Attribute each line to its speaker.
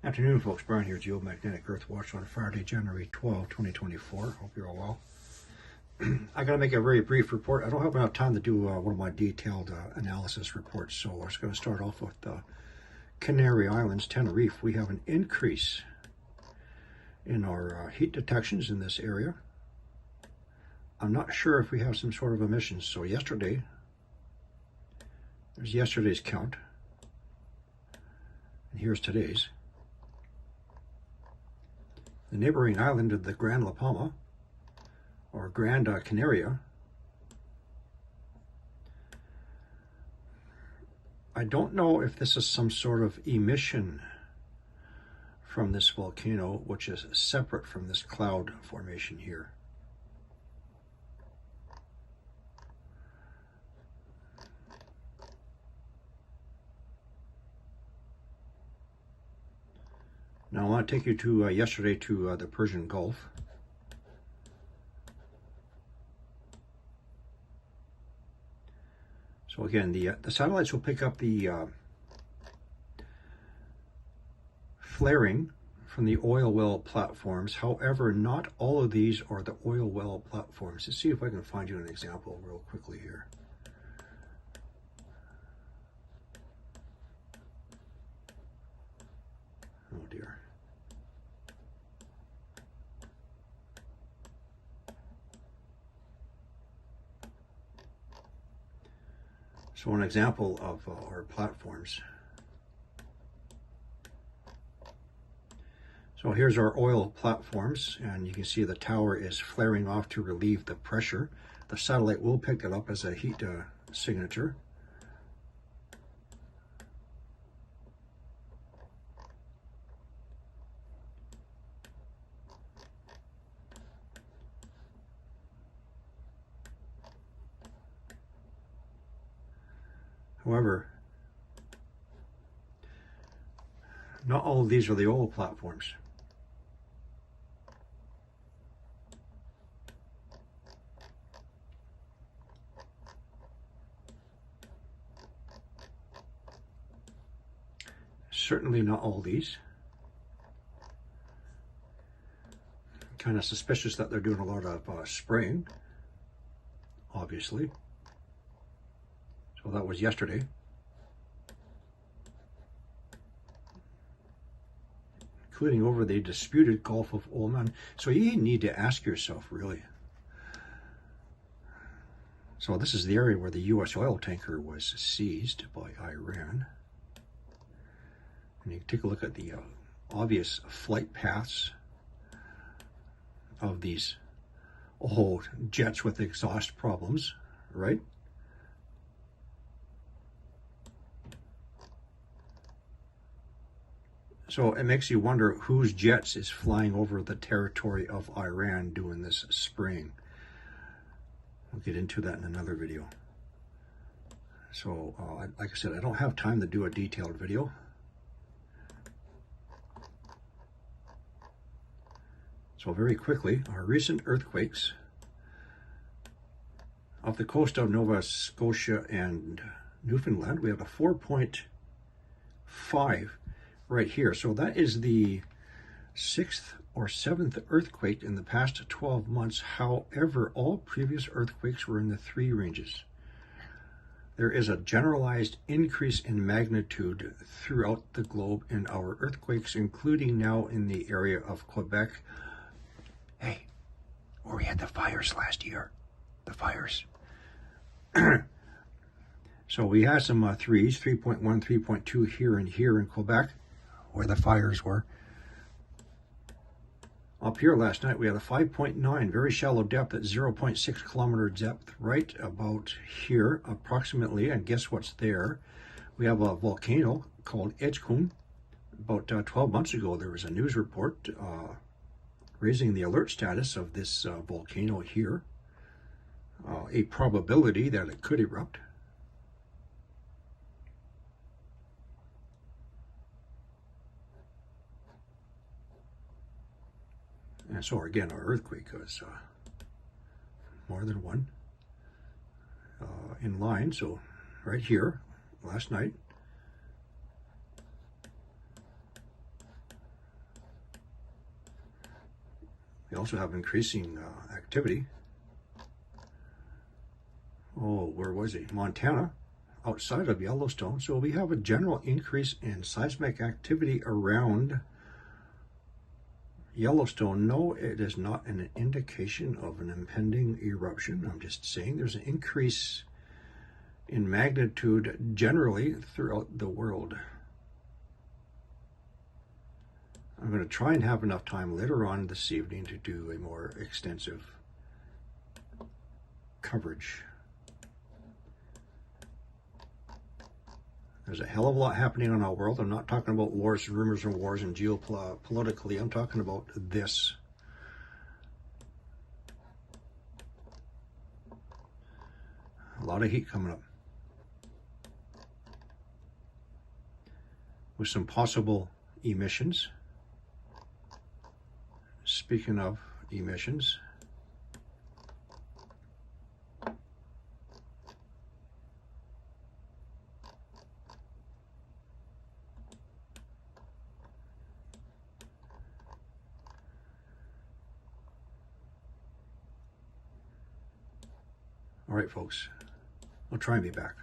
Speaker 1: Afternoon, folks. Brian here, Geomagnetic Earth Watch on Friday, January 12, 2024. Hope you're all well. I got to make a very brief report. I don't have enough time to do one of my detailed analysis reports, so we're just going to start off with Canary Islands, Tenerife. We have an increase in our heat detections in this area. I'm not sure if we have some sort of emissions. So yesterday, there's yesterday's count, and here's today's. The neighboring island of the Gran La Palma, or Gran Canaria, I don't know if this is some sort of emission from this volcano, which is separate from this cloud formation here. Now I want to take you to yesterday to the Persian Gulf. So again, the satellites will pick up the flaring from the oil well platforms. However, not all of these are the oil well platforms. Let's see if I can find you an example real quickly here. Oh dear. So an example of our platforms. So here's our oil platforms, and you can see the tower is flaring off to relieve the pressure. The satellite will pick it up as a heat signature. However, not all of these are the oil platforms. Certainly not all these. Kind of suspicious that they're doing a lot of spraying, obviously. So that was yesterday. Including over the disputed Gulf of Oman. So you need to ask yourself, really. So this is the area where the U.S. oil tanker was seized by Iran. And you take a look at the obvious flight paths of these old jets with exhaust problems, right? So it makes you wonder whose jets is flying over the territory of Iran doing this spraying. We'll get into that in another video. So, like I said, I don't have time to do a detailed video. So very quickly, our recent earthquakes off the coast of Nova Scotia and Newfoundland, we have a 4.5 right here. So that is the 6th or 7th earthquake in the past 12 months. However, all previous earthquakes were in the 3 ranges. There is a generalized increase in magnitude throughout the globe in our earthquakes, including now in the area of Quebec. Hey, where we had the fires last year. The fires. So we had some 3s, 3.1, 3.2 here and here in Quebec, where the fires were. Up here last night, we had a 5.9, very shallow depth at 0.6 kilometer depth, right about here, approximately. And guess what's there? We have a volcano called Edgecombe. About 12 months ago, there was a news report raising the alert status of this volcano here, a probability that it could erupt. And so again, our earthquake was more than one in line. So right here last night, We also have increasing activity. Oh, where was he? Montana, outside of Yellowstone. So we have a general increase in seismic activity around Yellowstone. No, it is not an indication of an impending eruption. I'm just saying there's an increase in magnitude generally throughout the world. I'm going to try and have enough time later on this evening to do a more extensive coverage. There's a hell of a lot happening in our world. I'm not talking about wars and rumors and wars and geopolitically. I'm talking about this. A lot of heat coming up. With some possible emissions. Speaking of emissions, all right, folks, I'll try and be back.